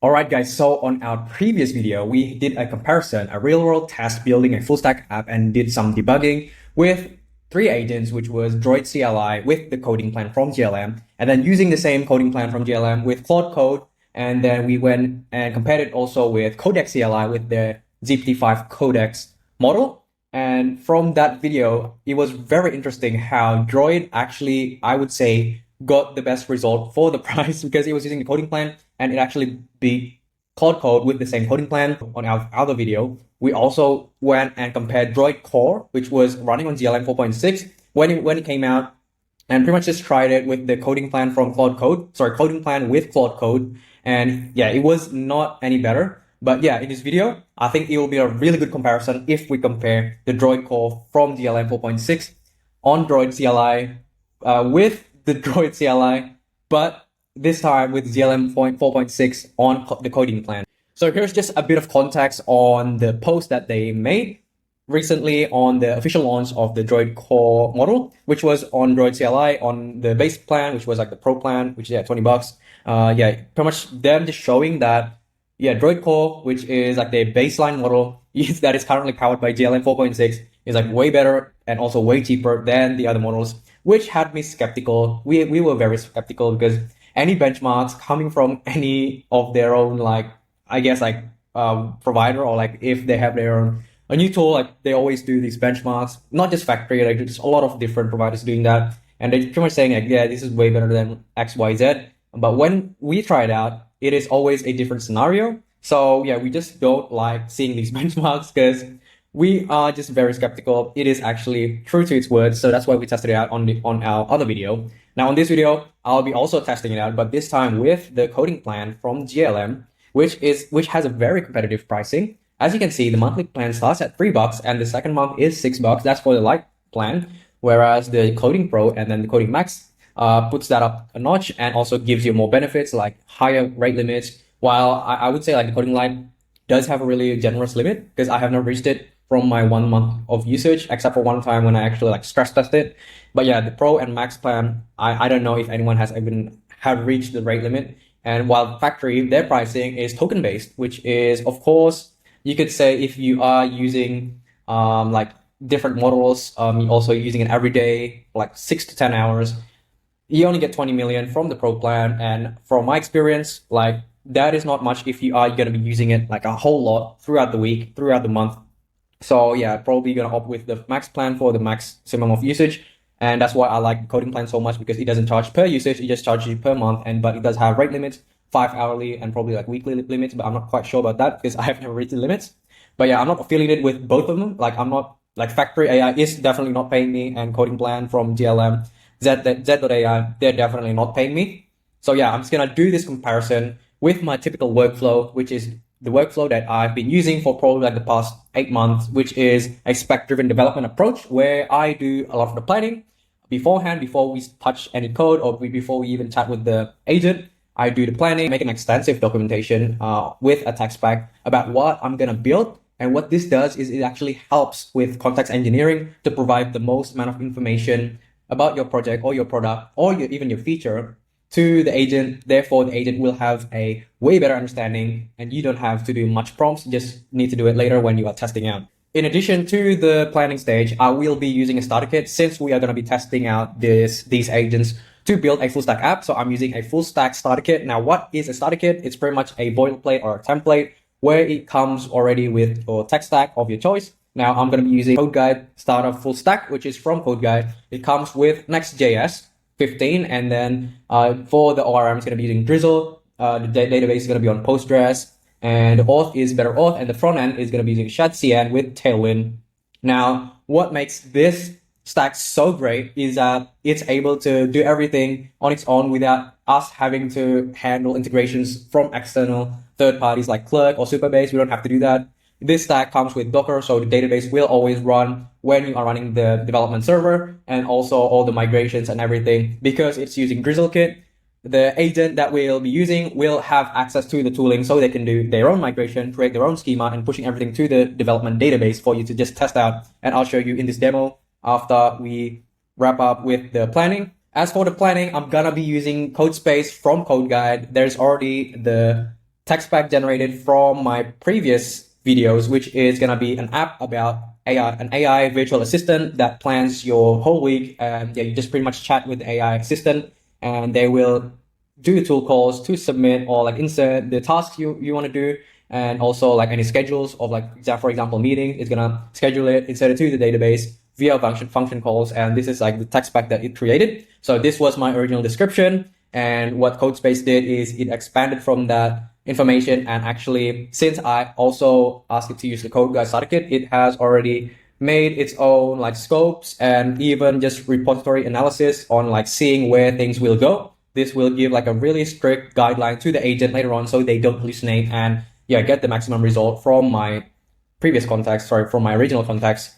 Alright guys, so on our previous video, we did a comparison, a real world test building a full stack app and did some debugging with three agents, which was Droid CLI with the coding plan from GLM, and then using the same coding plan from GLM with Claude Code, and then we went and compared it also with Codex CLI with the GPT-5 Codex model. And from that video, it was very interesting how Droid actually, I would say, got the best result for the price because it was using the coding plan and it actually beat Claude Code with the same coding plan. On our other video, we also went and compared Droid Core, which was running on GLM 4.6 when it came out, and pretty much just tried it with the coding plan from coding plan with Claude Code. And yeah, it was not any better. But yeah, in this video, I think it will be a really good comparison if we compare the Droid Core from GLM 4.6 on Droid CLI with the Droid CLI, but this time with GLM 4.6 on the coding plan. So here's just a bit of context on the post that they made recently on the official launch of the Droid Core model, which was on Droid CLI on the base plan, which was like the pro plan, which is $20. Yeah, pretty much them just showing that, yeah, Droid Core, which is like the baseline model that is currently powered by GLM 4.6, is like way better and also way cheaper than the other models, which had me skeptical. We were very skeptical because any benchmarks coming from any of their own, like, I guess, like, provider, or like if they have their own a new tool, like they always do these benchmarks, not just factory, like just a lot of different providers doing that. And they're pretty much saying like, yeah, this is way better than XYZ. But when we try it out, it is always a different scenario. So yeah, we just don't like seeing these benchmarks because we are just very skeptical. It is actually true to its words. So that's why we tested it out on our other video. Now on this video, I'll be also testing it out, but this time with the coding plan from GLM, which has a very competitive pricing. As you can see, the monthly plan starts at $3 and the second month is $6. That's for the light plan. Whereas the Coding Pro and then the Coding Max puts that up a notch and also gives you more benefits like higher rate limits. While I would say like the Coding Light does have a really generous limit because I have not reached it from my 1 month of usage, except for one time when I actually like stress tested. But yeah, the Pro and Max plan, I don't know if anyone has even have reached the rate limit. And while factory, their pricing is token based, which is, of course, you could say if you are using like different models, you're also using it every day, like 6 to 10 hours, you only get 20 million from the Pro plan. And from my experience, like that is not much if you are going to be using it like a whole lot throughout the week, throughout the month. So yeah, probably going to opt with the Max plan for the maximum of usage. And that's why I like the coding plan so much, because it doesn't charge per usage, it just charges you per month. But it does have rate limits, 5 hourly and probably like weekly limits, but I'm not quite sure about that because I have never reached the limits. But yeah, I'm not affiliated with both of them. Like I'm not, like Factory AI is definitely not paying me, and coding plan from GLM, Z.AI, they're definitely not paying me. So yeah, I'm just gonna do this comparison with my typical workflow, which is the workflow that I've been using for probably like the past 8 months, which is a spec-driven development approach where I do a lot of the planning beforehand, before we touch any code or before we even chat with the agent. I do the planning, make an extensive documentation with a tech spec about what I'm gonna build. And what this does is it actually helps with context engineering to provide the most amount of information about your project or your product or even your feature to the agent. Therefore, the agent will have a way better understanding and you don't have to do much prompts. You just need to do it later when you are testing out. In addition to the planning stage, I will be using a starter kit since we are going to be testing out these agents to build a full stack app. So I'm using a full stack starter kit. Now, what is a starter kit? It's pretty much a boilerplate or a template where it comes already with your tech stack of your choice. Now I'm going to be using Code Guide Starter Full Stack, which is from Code Guide. It comes with Next.js 15, and then for the ORM, it's going to be using Drizzle. The database is going to be on Postgres, and the auth is Better Auth, and the front end is going to be using ShadCN with Tailwind. Now, what makes this stack so great is that it's able to do everything on its own without us having to handle integrations from external third parties like Clerk or Supabase. We don't have to do that. This stack comes with Docker, so the database will always run when you are running the development server, and also all the migrations and everything. Because it's using DrizzleKit, the agent that we'll be using will have access to the tooling so they can do their own migration, create their own schema, and pushing everything to the development database for you to just test out. And I'll show you in this demo after we wrap up with the planning. As for the planning, I'm gonna be using Codespace from Code Guide. There's already the text spec generated from my previous videos, which is going to be an app about AI, an AI virtual assistant that plans your whole week. And yeah, you just pretty much chat with the AI assistant and they will do the tool calls to submit or like insert the tasks you want to do. And also like any schedules of like, for example, meeting is going to schedule it, insert it to the database via function calls. And this is like the text spec that it created. So this was my original description. And what Codespace did is it expanded from that information. And actually, since I also asked it to use the code guide starter kit, it has already made its own like scopes and even just repository analysis on like seeing where things will go. This will give like a really strict guideline to the agent later on so they don't hallucinate and yeah, get the maximum result from my previous context, from my original context.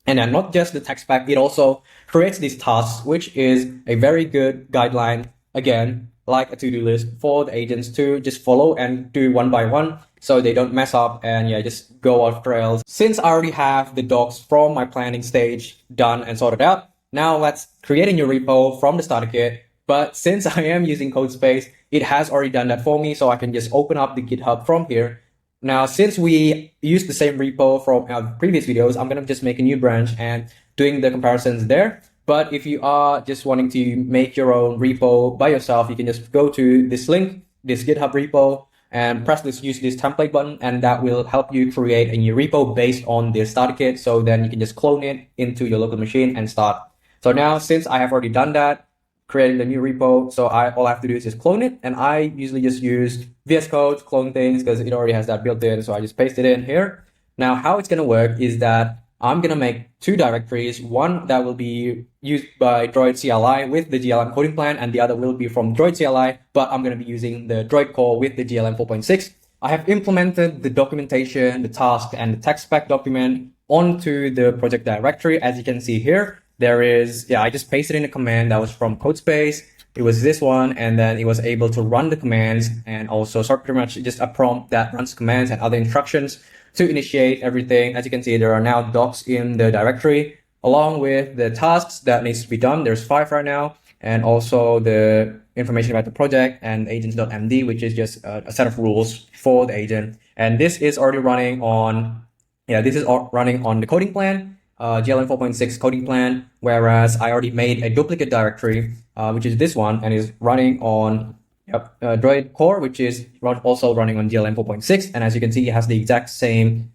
And then not just the text spec, it also creates these tasks, which is a very good guideline, again, like a to-do list for the agents to just follow and do one by one so they don't mess up and yeah, just go off trails. Since I already have the docs from my planning stage done and sorted out, now let's create a new repo from the starter kit. But since I am using Codespace, it has already done that for me, so I can just open up the GitHub from here. Now, since we used the same repo from our previous videos, I'm going to just make a new branch and doing the comparisons there. But if you are just wanting to make your own repo by yourself, you can just go to this link, this GitHub repo, and use this template button, and that will help you create a new repo based on this starter kit. So then you can just clone it into your local machine and start. So now, since I have already done that, creating the new repo, so all I have to do is just clone it, and I usually just use VS Code to clone things because it already has that built in, so I just paste it in here. Now, how it's going to work is that I'm going to make two directories, one that will be used by Droid CLI with the GLM coding plan, and the other will be from Droid CLI, but I'm going to be using the Droid Core with the GLM 4.6. I have implemented the documentation, the task, and the text spec document onto the project directory, as you can see here. There is, I just pasted in a command that was from Codespace. It was this one, and then it was able to run the commands and also sort pretty much just a prompt that runs commands and other instructions to initiate everything. As you can see, there are now docs in the directory along with the tasks that needs to be done. There's 5 right now, and also the information about the project and agents.md, which is just a set of rules for the agent. And this is already running on, running on the coding plan. GLM 4.6 coding plan, whereas I already made a duplicate directory, which is this one, and is running on Droid Core, which is also running on GLM 4.6. And as you can see, it has the exact same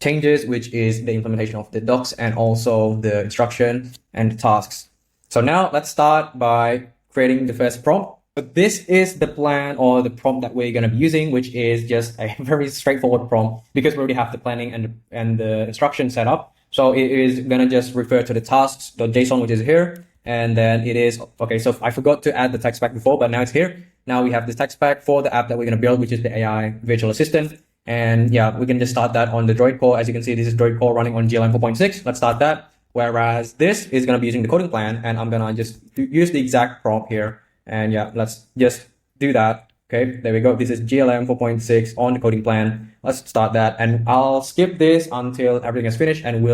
changes, which is the implementation of the docs and also the instruction and the tasks. So now let's start by creating the first prompt. But this is the plan or the prompt that we're going to be using, which is just a very straightforward prompt because we already have the planning and the instruction set up. So it is going to just refer to the tasks.json, which is here. And then it is, okay, so I forgot to add the text spec before, but now it's here. Now we have the text spec for the app that we're going to build, which is the AI virtual assistant. And yeah, we can just start that on the Droid Core. As you can see, this is Droid Core running on GLM 4.6. Let's start that. Whereas this is going to be using the coding plan, and I'm going to just use the exact prompt here. And yeah, let's just do that. Okay, there we go. This is GLM 4.6 on the coding plan. Let's start that, and I'll skip this until everything is finished, and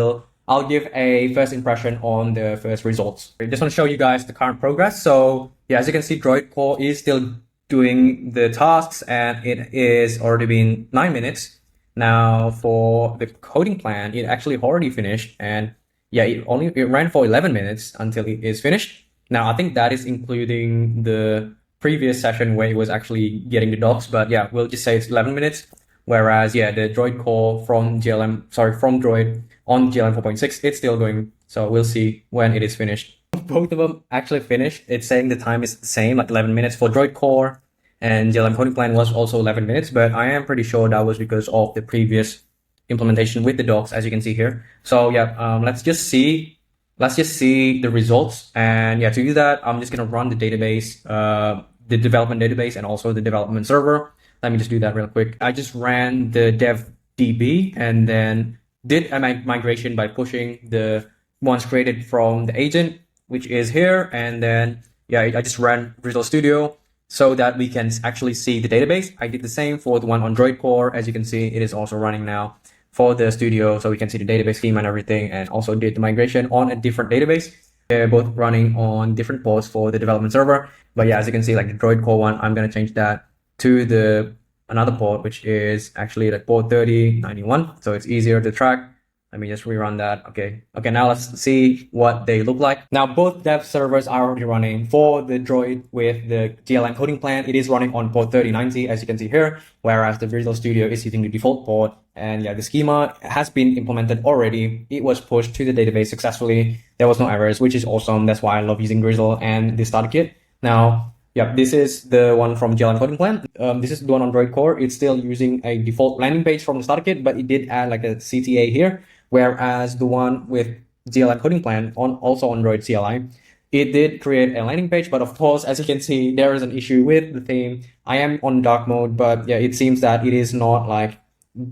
I'll give a first impression on the first results. I just want to show you guys the current progress. So yeah, as you can see, Droid Core is still doing the tasks, and it is already been 9 minutes. Now for the coding plan, it actually already finished, and yeah, it ran for 11 minutes until it is finished. Now I think that is including the previous session where it was actually getting the docs, but yeah, we'll just say it's 11 minutes. Whereas yeah, the Droid Core from Droid on GLM 4.6, it's still going. So we'll see when it is finished. Both of them actually finished. It's saying the time is the same, like 11 minutes for Droid Core, and GLM coding plan was also 11 minutes, but I am pretty sure that was because of the previous implementation with the docs, as you can see here. So yeah, let's just see the results. And yeah, to do that, I'm just going to run the database, the development database, and also the development server. Let me just do that real quick. I just ran the dev DB and then did a migration by pushing the ones created from the agent, which is here. And then yeah, I just ran Visual Studio so that we can actually see the database. I did the same for the one on Droid Core. As you can see, it is also running now for the studio, so we can see the database schema and everything, and also did the migration on a different database. They're both running on different ports for the development server. But yeah, as you can see, like the Droid Core one, I'm going to change that to the another port, which is actually like port 3091. So it's easier to track. Let me just rerun that. Okay. Now let's see what they look like. Now, both dev servers are already running. For the Droid with the GLM coding plan, it is running on port 3090, as you can see here, whereas the Visual Studio is using the default port. And yeah, the schema has been implemented already. It was pushed to the database successfully. There was no errors, which is awesome. That's why I love using Grizzle and the starter kit. Now, yeah, this is the one from GLM coding plan. This is the one on Droid Core. It's still using a default landing page from the starter kit, but it did add like a CTA here. Whereas the one with GLM coding plan also on Droid CLI, it did create a landing page, but of course, as you can see, there is an issue with the theme. I am on dark mode, but yeah, it seems that it is not like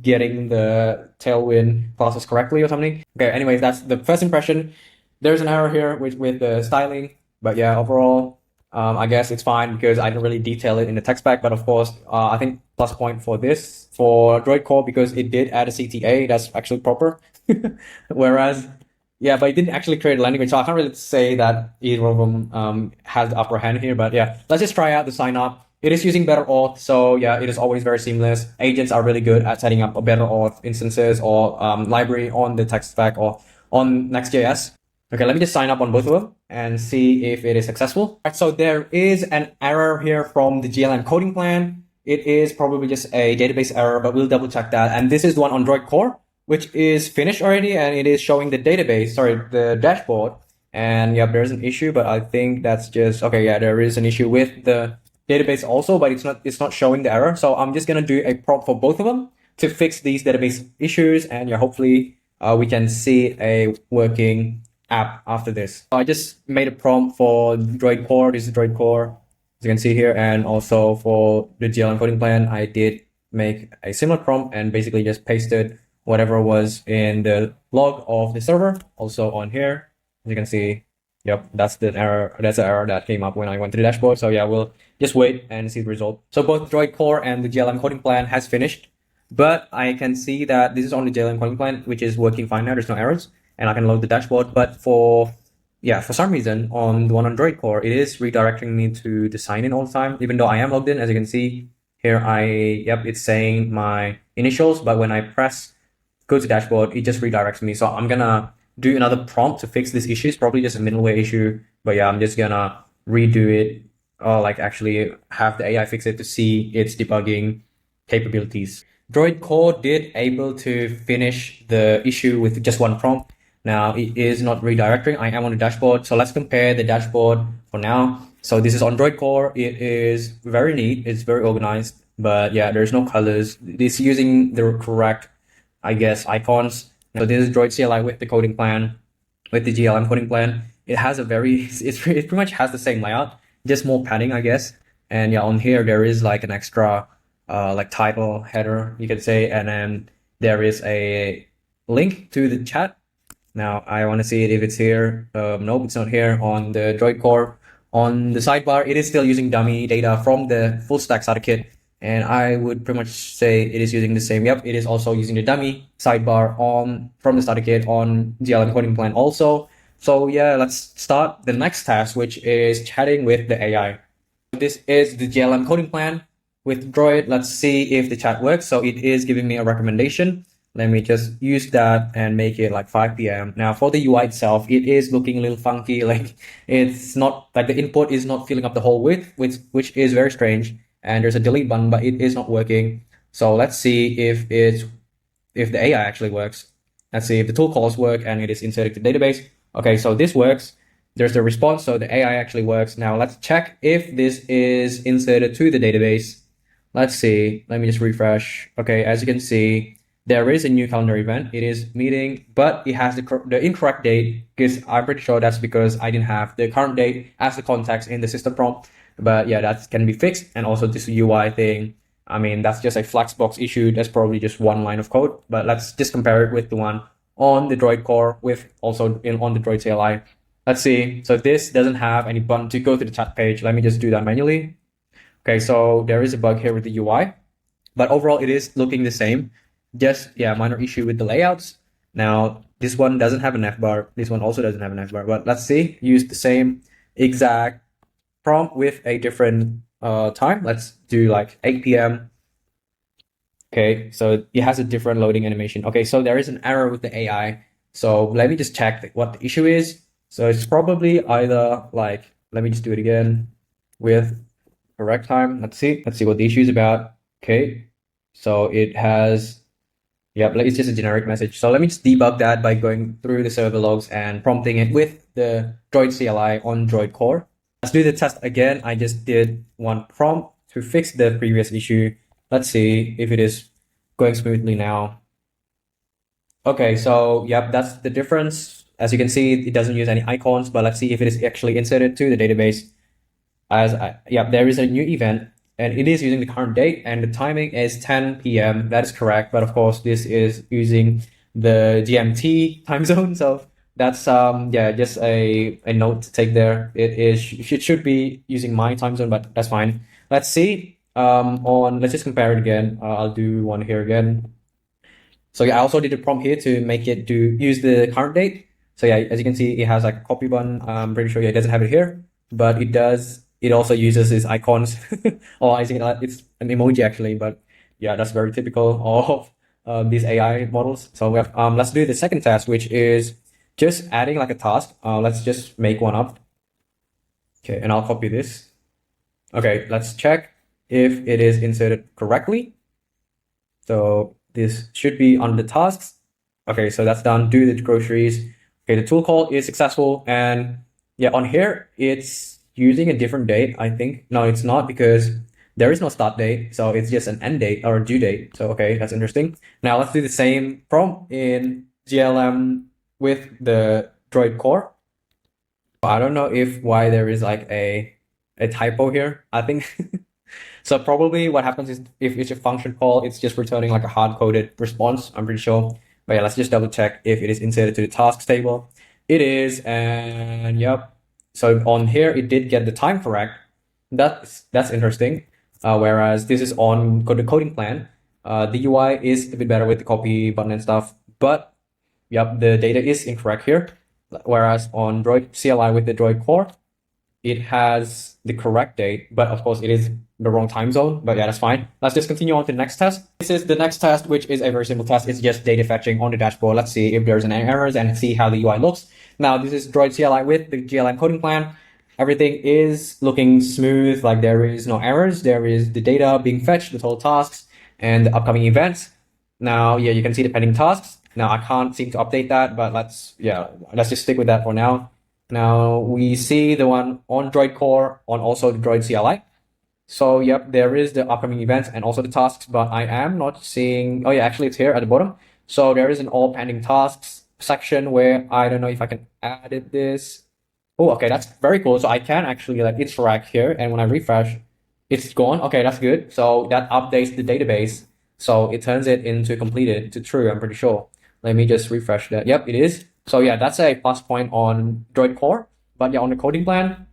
getting the Tailwind classes correctly or something. Okay, anyways, that's the first impression. There's an error here with the styling, but yeah, overall, I guess it's fine because I didn't really detail it in the tech spec, but of course, I think plus point for this, for Droid Core, because it did add a CTA, that's actually proper. Whereas, yeah, but it didn't actually create a landing page, so I can't really say that either of them has the upper hand here, but yeah, let's just try out the sign up. It is using better auth, so yeah, it is always very seamless. Agents are really good at setting up a better auth instances or library on the tech spec or on Next.js. Okay, let me just sign up on both of them and see if it is successful. Right, so there is an error here from the GLM coding plan. It is probably just a database error, but we'll double check that. And this is the one on Droid Core, which is finished already, and it is showing the database, the dashboard. And yeah, there's an issue, but I think that's just, okay, yeah, there is an issue with the database also, but it's not showing the error. So I'm just gonna do a prompt for both of them to fix these database issues, and yeah, hopefully we can see a working app after this. So I just made a prompt for Droid Core. This is Droid Core, as you can see here, and also for the GLM coding plan, I did make a similar prompt and basically just pasted whatever was in the log of the server also on here. As you can see, yep, that's the error. That's the error that came up when I went to the dashboard. So yeah, we'll just wait and see the result. So both Droid Core and the GLM coding plan has finished, but I can see that this is on the GLM coding plan, which is working fine now. There's no errors, and I can load the dashboard. But for some reason on the one on Droid Core, it is redirecting me to the sign in all the time, even though I am logged in. As you can see here, it's saying my initials, but when I press go to dashboard, it just redirects me. So I'm gonna do another prompt to fix this issue. It's probably just a middleware issue, but yeah, I'm just gonna redo it, or like actually have the AI fix it to see its debugging capabilities. Droid Core did able to finish the issue with just one prompt. Now it is not redirecting. I am on the dashboard, so let's compare the dashboard for now. So this is on Droid Core. It is very neat. It's very organized, but yeah, there's no colors. It's using the correct, I guess, icons. So this is Droid CLI with the coding plan, with the GLM coding plan. It has a it pretty much has the same layout, just more padding, I guess. And yeah, on here there is like an extra like title header, you could say, and then there is a link to the chat. Now I want to see it if it's here. Nope, it's not here on the Droid Core. On the sidebar, it is still using dummy data from the full stack starter kit. And I would pretty much say it is using the same. Yep, it is also using the dummy sidebar from the starter kit on GLM coding plan also. So yeah, let's start the next task, which is chatting with the AI. This is the GLM coding plan with Droid. Let's see if the chat works. So it is giving me a recommendation. Let me just use that and make it like 5 p.m. Now for the UI itself, it is looking a little funky. Like it's not like the input is not filling up the whole width, which is very strange. And there's a delete button, but it is not working. So let's see if the AI actually works. Let's see if the tool calls work and it is inserted to the database. Okay, so this works. There's the response, so the AI actually works. Now let's check if this is inserted to the database. Let's see. Let me just refresh. Okay, as you can see, there is a new calendar event. It is meeting, but it has the incorrect date, because I'm pretty sure that's because I didn't have the current date as the context in the system prompt. But yeah, that can be fixed. And also this UI thing, I mean, that's just a Flexbox issue. That's probably just one line of code. But let's just compare it with the one on the Droid Core with also on the Droid CLI. Let's see. So this doesn't have any button to go to the chat page. Let me just do that manually. Okay, so there is a bug here with the UI. But overall, it is looking the same. Just, yeah, minor issue with the layouts. Now, this one doesn't have an F bar. This one also doesn't have an F bar. But let's see. Use the same exact prompt with a different time. Let's do like 8 p.m. Okay, so it has a different loading animation. Okay, so there is an error with the AI. So let me just check what the issue is. So it's probably either like, let me just do it again with correct time. Let's see what the issue is about. Okay, so it has, yeah, like it's just a generic message. So let me just debug that by going through the server logs and prompting it with the Droid CLI on Droid Core. Let's do the test again. I just did one prompt to fix the previous issue. Let's see if it is going smoothly now. Okay, so yep, that's the difference. As you can see, it doesn't use any icons, but let's see if it is actually inserted to the database. Yeah, there is a new event and it is using the current date and the timing is 10 p.m. That is correct, but of course this is using the GMT time zone. So that's yeah, just a note to take there. It should be using my time zone, but that's fine. Let's see let's just compare it again. I'll do one here again. So yeah, I also did a prompt here to make it use the current date. So yeah, as you can see, it has like a copy button. I'm pretty sure it doesn't have it here, but it does. It also uses these icons, or I think it's an emoji actually. But yeah, that's very typical of these AI models. So we have, let's do the second task, which is just adding like a task. Let's just make one up. Okay, and I'll copy this. Okay, let's check if it is inserted correctly. So this should be on the tasks. Okay, so that's done. Do the groceries. Okay, the tool call is successful. And yeah, on here, it's using a different date, I think. No, it's not because there is no start date. So it's just an end date or due date. So, okay, that's interesting. Now let's do the same prompt in GLM with the Droid Core. I don't know if why there is like a typo here. I think so probably what happens is if it's a function call, it's just returning like a hard-coded response, I'm pretty sure. But yeah, let's just double check if it is inserted to the tasks table. It is, and yep. So on here, it did get the time correct. That's interesting. Whereas this is on the coding plan. The UI is a bit better with the copy button and stuff, but yep, the data is incorrect here. Whereas on Droid CLI with the Droid Core, it has the correct date, but of course it is the wrong time zone. But yeah, that's fine. Let's just continue on to the next test. This is the next test, which is a very simple test. It's just data fetching on the dashboard. Let's see if there's any errors and see how the UI looks. Now, this is Droid CLI with the GLM coding plan. Everything is looking smooth, like there is no errors. There is the data being fetched, the total tasks, and the upcoming events. Now, yeah, you can see the pending tasks. Now, I can't seem to update that, but let's just stick with that for now. Now we see the one on Droid Core on also the Droid CLI. So yep, there is the upcoming events and also the tasks, but I am not seeing, oh yeah, actually it's here at the bottom. So there is an all pending tasks section where I don't know if I can edit this. Oh, okay, that's very cool. So I can actually like interact here, and when I refresh, it's gone. Okay, that's good. So that updates the database. So it turns it into completed to true, I'm pretty sure. Let me just refresh that. Yep, it is. So yeah, that's a plus point on Droid Core. But yeah, on the coding plan,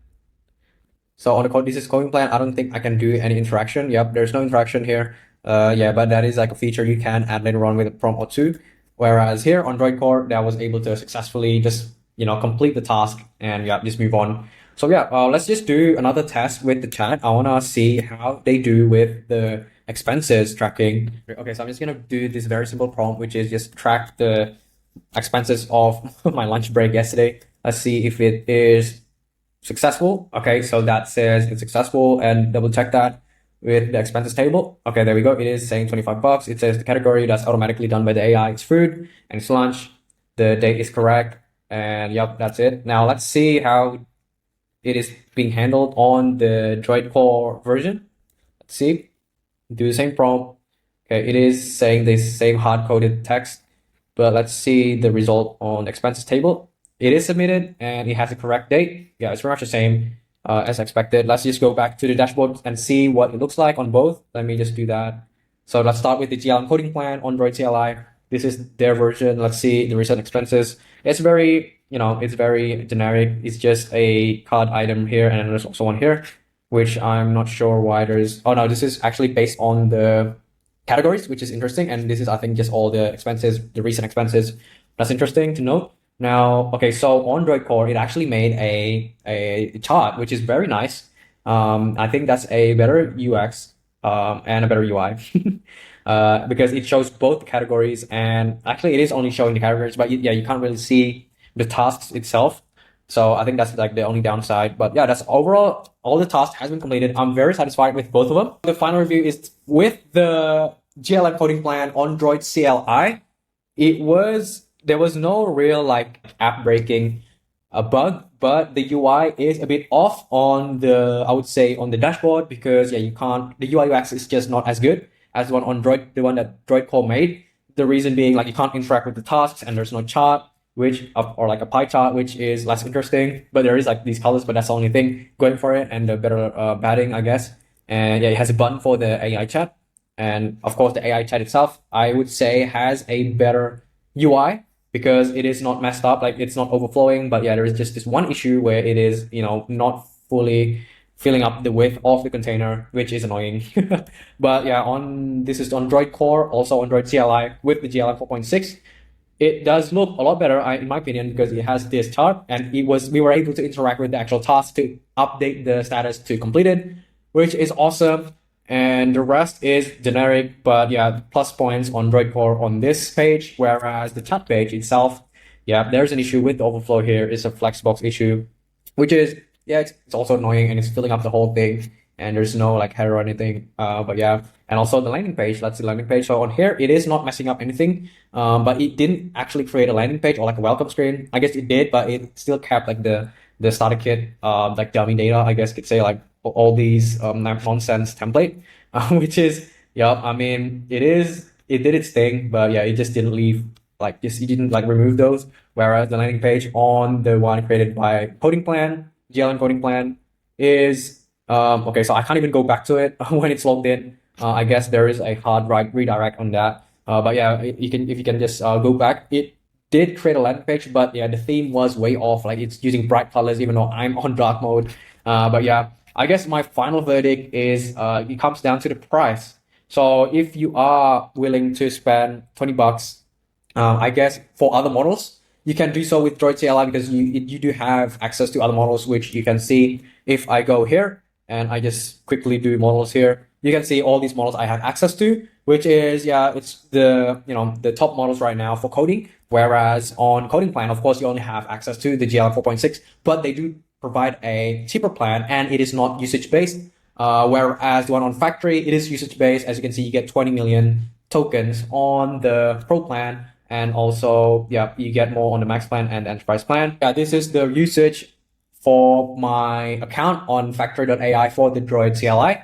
so on the code, this is coding plan. I don't think I can do any interaction. Yep, there's no interaction here. Yeah, but that is like a feature you can add later on with a prompt or two. Whereas here on Droid Core, that was able to successfully just complete the task and yeah, just move on. So yeah, let's just do another test with the chat. I wanna see how they do with the expenses tracking. Okay, so I'm just gonna do this very simple prompt, which is just track the expenses of my lunch break yesterday. Let's see if it is successful. Okay, so that says it's successful, and double check that with the expenses table. Okay, there we go. It is saying 25 bucks. It says the category that's automatically done by the AI is food and it's lunch. The date is correct, and yep, that's it. Now let's see how it is being handled on the Droid Core version. Let's see. Do the same prompt. Okay, it is saying the same hard-coded text. But let's see the result on the expenses table. It is submitted and it has a correct date. Yeah, it's pretty much the same as expected. Let's just go back to the dashboard and see what it looks like on both. Let me just do that. So let's start with the GLM coding plan on Droid CLI. This is their version. Let's see the recent expenses. It's very, it's very generic. It's just a card item here, and there's also one here, which I'm not sure why there's. Oh no, this is actually based on the categories, which is interesting. And this is, I think, just all the expenses, the recent expenses. That's interesting to note. Now, okay, so on Droid Core, it actually made a chart, which is very nice. I think that's a better UX and a better UI. because it shows both categories, and actually it is only showing the categories, but yeah, you can't really see the tasks itself. So I think that's like the only downside. But yeah, that's overall, all the tasks has been completed. I'm very satisfied with both of them. The final review is with the GLM coding plan on Droid CLI. There was no real like app breaking bug, but the UI is a bit off on I would say on the dashboard, because yeah, the UI UX is just not as good as the one on the one that Droid Core made. The reason being, like, you can't interact with the tasks and there's no chart, or like a pie chart, which is less interesting. But there is like these colors, but that's the only thing going for it, and the better padding, I guess. And yeah, it has a button for the AI chat, and of course the AI chat itself, I would say, has a better UI because it is not messed up, like it's not overflowing. But yeah, there is just this one issue where it is, not fully filling up the width of the container, which is annoying. But yeah, this is on Droid Core, also on Droid CLI with the GLM 4.6. It does look a lot better, in my opinion, because it has this chart, and we were able to interact with the actual task to update the status to completed, which is awesome. And the rest is generic, but yeah, plus points on Droid Core on this page, whereas the chat page itself, yeah, there's an issue with the overflow here. It's a flexbox issue, which is, yeah, it's also annoying, and it's filling up the whole thing, and there's no like header or anything. But yeah, and also the landing page, that's the landing page. So on here, it is not messing up anything, but it didn't actually create a landing page or like a welcome screen. I guess it did, but it still kept like the starter kit, like dummy data, I guess could say, like all these nonsense template, which is, yeah, I mean, it did its thing, but yeah, it just didn't leave, like, it didn't like remove those. Whereas the landing page on the one created by coding plan, GLM coding plan, is okay. So I can't even go back to it when it's logged in. I guess there is a hard redirect on that. But yeah, if you can just go back, it did create a landing page, but yeah, the theme was way off. Like, it's using bright colors, even though I'm on dark mode. But yeah, I guess my final verdict is it comes down to the price. So if you are willing to spend $20, I guess for other models, you can do so with Droid CLI, because you do have access to other models, which you can see if I go here and I just quickly do models here. You can see all these models I have access to, which is, yeah, it's the top models right now for coding. Whereas on coding plan, of course, you only have access to the GLM 4.6, but they do provide a cheaper plan, and it is not usage based. Whereas the one on factory, it is usage based. As you can see, you get 20 million tokens on the pro plan, and also, yeah, you get more on the max plan and the enterprise plan. Yeah, this is the usage for my account on factory.ai for the Droid CLI.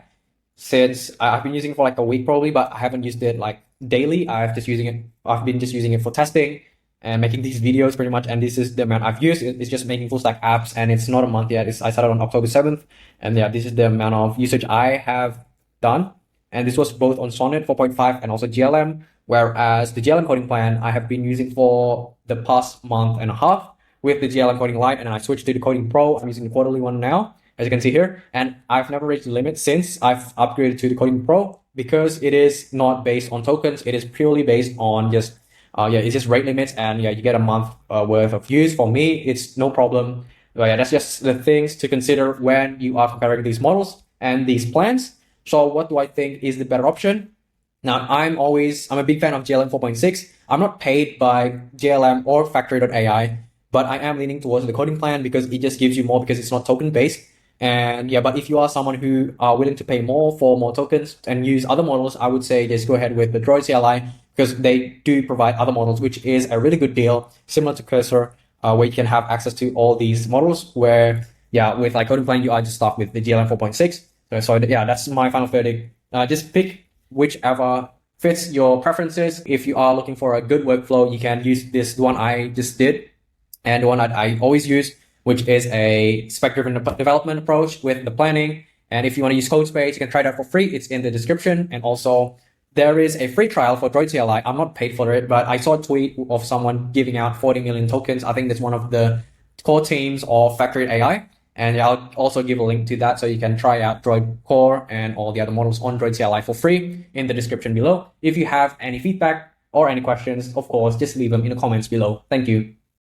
Since I've been using it for like a week probably, but I haven't used it like daily. I've been just using it for testing and making these videos pretty much. And this is the amount I've used. It's just making full stack apps, and it's not a month yet. I started on October 7th. And yeah, this is the amount of usage I have done. And this was both on Sonnet 4.5 and also GLM. Whereas the GLM coding plan I have been using for the past month and a half with the GLM coding Lite, and then I switched to the coding Pro. I'm using the quarterly one now, as you can see here. And I've never reached the limit since I've upgraded to the coding Pro, because it is not based on tokens. It is purely based on just, it's just rate limits, and yeah, you get a month worth of use. For me, it's no problem. But yeah, that's just the things to consider when you are comparing these models and these plans. So what do I think is the better option? Now, I'm a big fan of GLM 4.6. I'm not paid by GLM or Factory.ai, but I am leaning towards the coding plan because it just gives you more, because it's not token based. And yeah, but if you are someone who are willing to pay more for more tokens and use other models, I would say just go ahead with the Droid CLI, because they do provide other models, which is a really good deal, similar to Cursor, where you can have access to all these models, where, yeah, with like coding plan, you are just stuck with the GLM 4.6. So yeah, that's my final verdict. Just pick whichever fits your preferences. If you are looking for a good workflow, you can use this one I just did, and the one that I always use, which is a spec-driven development approach with the planning. And if you want to use Codespace, you can try that for free. It's in the description. And also, there is a free trial for Droid CLI. I'm not paid for it, but I saw a tweet of someone giving out 40 million tokens. I think that's one of the core teams of Factory AI. And I'll also give a link to that, so you can try out Droid Core and all the other models on Droid CLI for free in the description below. If you have any feedback or any questions, of course, just leave them in the comments below. Thank you.